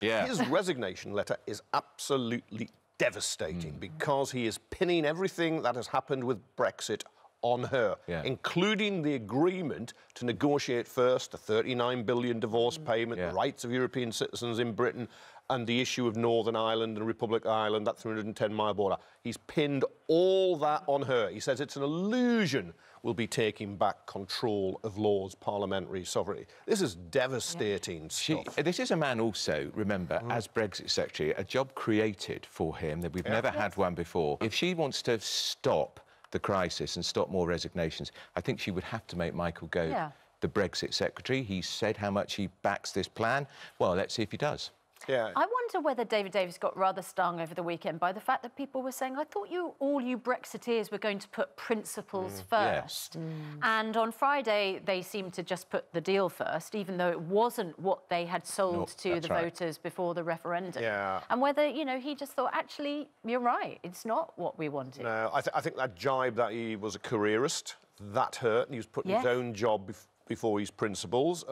Yeah. His resignation letter is absolutely devastating because he is pinning everything that has happened with Brexit on her, including the agreement to negotiate first the £39 billion divorce payment, the rights of European citizens in Britain, and the issue of Northern Ireland and Republic Island, that 310-mile border. He's pinned all that on her. He says it's an illusion we'll be taking back control of Lord's parliamentary sovereignty. This is devastating stuff. This is a man also, remember, as Brexit Secretary, a job created for him that we've never had one before. If she wants to stop the crisis and stop more resignations, I think she would have to make Michael Gove the Brexit Secretary. He said how much he backs this plan. Well, let's see if he does. Yeah. I wonder whether David Davis got rather stung over the weekend by the fact that people were saying, I thought all you Brexiteers were going to put principles first. And on Friday, they seemed to just put the deal first, even though it wasn't what they had sold to the voters before the referendum. Yeah. And whether, you know, he just thought, actually, you're right, it's not what we wanted. No, I think that jibe that he was a careerist, that hurt, and he was putting his own job before his principles,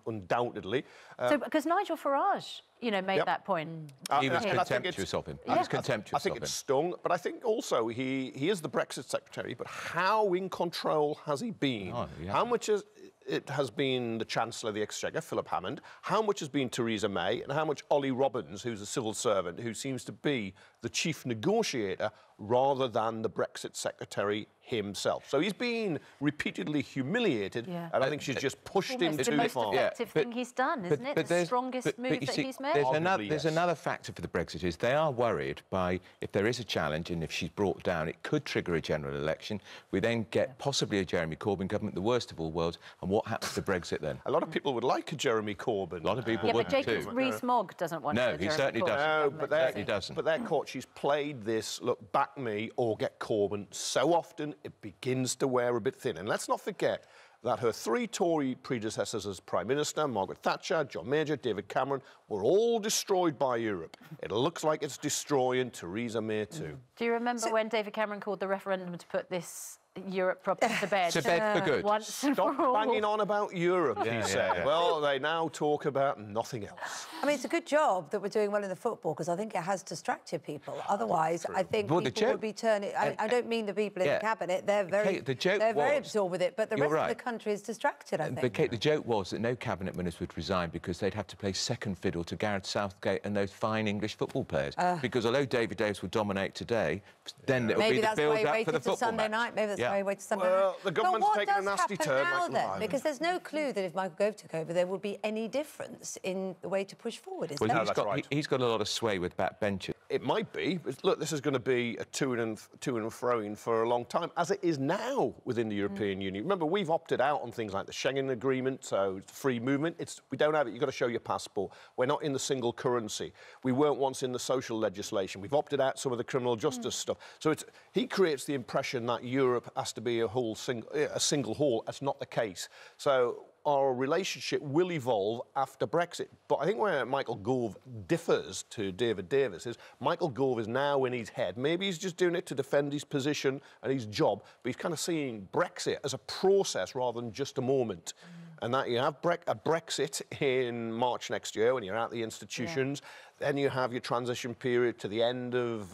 undoubtedly. So, because Nigel Farage, you know, made that point. He was contemptuous of him. He was contemptuous of him. I think it's stung, but I think also he is the Brexit Secretary, but how in control has he been? How much it has been the Chancellor of the Exchequer, Philip Hammond, how much has been Theresa May, and how much Ollie Robbins, who's a civil servant, who seems to be the chief negotiator rather than the Brexit Secretary himself. So he's been repeatedly humiliated, and I think she's just pushed him too far. It's the most effective thing he's done, isn't it? The strongest move that he's made. There's another factor for the Brexiteers. They are worried by, if there is a challenge and if she's brought down, it could trigger a general election. We then get possibly a Jeremy Corbyn government, the worst of all worlds, and what happens to Brexit then? A lot of people would like a Jeremy Corbyn. A lot of people would too. Yeah, but Jacob Rees-Mogg doesn't want No, he certainly doesn't. But they're caught. She's played this, look, back me or get Corbyn, so often it begins to wear a bit thin. And let's not forget that her three Tory predecessors as Prime Minister, Margaret Thatcher, John Major, David Cameron, were all destroyed by Europe. It looks like it's destroying Theresa May too. Do you remember when David Cameron called the referendum to put this Europe problem to bed? To bed for good. Once and Stop for all. banging on about Europe, he said. Well, they now talk about nothing else. I mean, it's a good job that we're doing well in the football, because I think it has distracted people. Otherwise, I think people would be turning... I don't mean the people in the Cabinet. They're very, very absorbed with it, but the rest of the country is distracted, I think. But, Kate, the joke was that no Cabinet minister would resign because they'd have to play second fiddle to Gareth Southgate and those fine English football players. Because although David Davis would dominate today, then it would be the build-up for the football Sunday night. Maybe that's why he waited Sunday night. The government's taken a nasty turn. Then? Because there's no clue that if Michael Gove took over, there would be any difference in the way to push forward, is there? He's got a lot of sway with backbenchers. It might be. Look, this is going to be a to and froing for a long time, as it is now within the European Union. Remember, we've opted out on things like the Schengen Agreement, so free movement. We don't have it. You've got to show your passport. We're not in the single currency. We weren't once in the social legislation. We've opted out some of the criminal justice stuff. So he creates the impression that Europe has to be a single whole. That's not the case. So our relationship will evolve after Brexit. But I think where Michael Gove differs to David Davis is Michael Gove is now in his head. Maybe he's just doing it to defend his position and his job, but he's kind of seeing Brexit as a process rather than just a moment. And that you have a Brexit in March next year when you're out the institutions. Then you have your transition period to the end of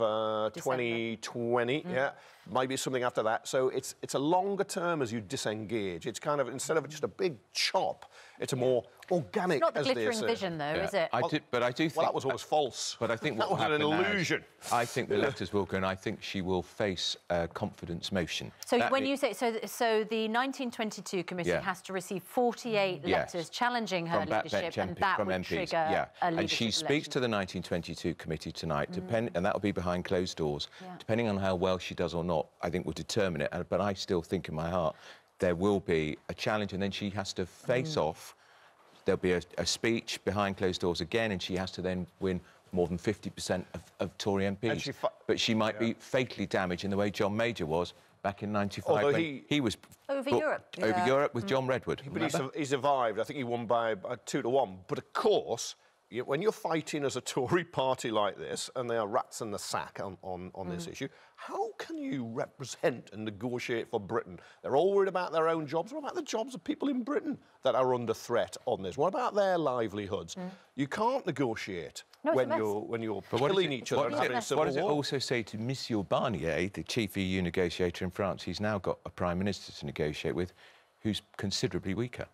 2020. Maybe something after that. So it's a longer term as you disengage. It's kind of, instead of just a big chop, it's a more organic, it's not the glittering vision, though, is it? But I do think... Well, that was always false. But I think that was an illusion. I think the letters will go, and I think she will face a confidence motion. So when you say... So the 1922 committee has to receive 48 letters challenging her leadership, and that would trigger a leadership and she speaks to the 1922 committee tonight, and that will be behind closed doors. Depending on how well she does or not, I think will determine it. But I still think in my heart there will be a challenge, and then she has to face off. There'll be a speech behind closed doors again, and she has to then win more than 50% of Tory MPs. But she might be fatally damaged in the way John Major was back in '95 when he was over Europe with John Redwood. But he survived. I think he won by 2-1. But of course, when you're fighting as a Tory party like this, and they are rats in the sack on this issue, how can you represent and negotiate for Britain? They're all worried about their own jobs. What about the jobs of people in Britain that are under threat on this? What about their livelihoods? You can't negotiate when you're killing each other and having a civil war. What does it also say to Monsieur Barnier, the chief EU negotiator in France? He's now got a prime minister to negotiate with who's considerably weaker.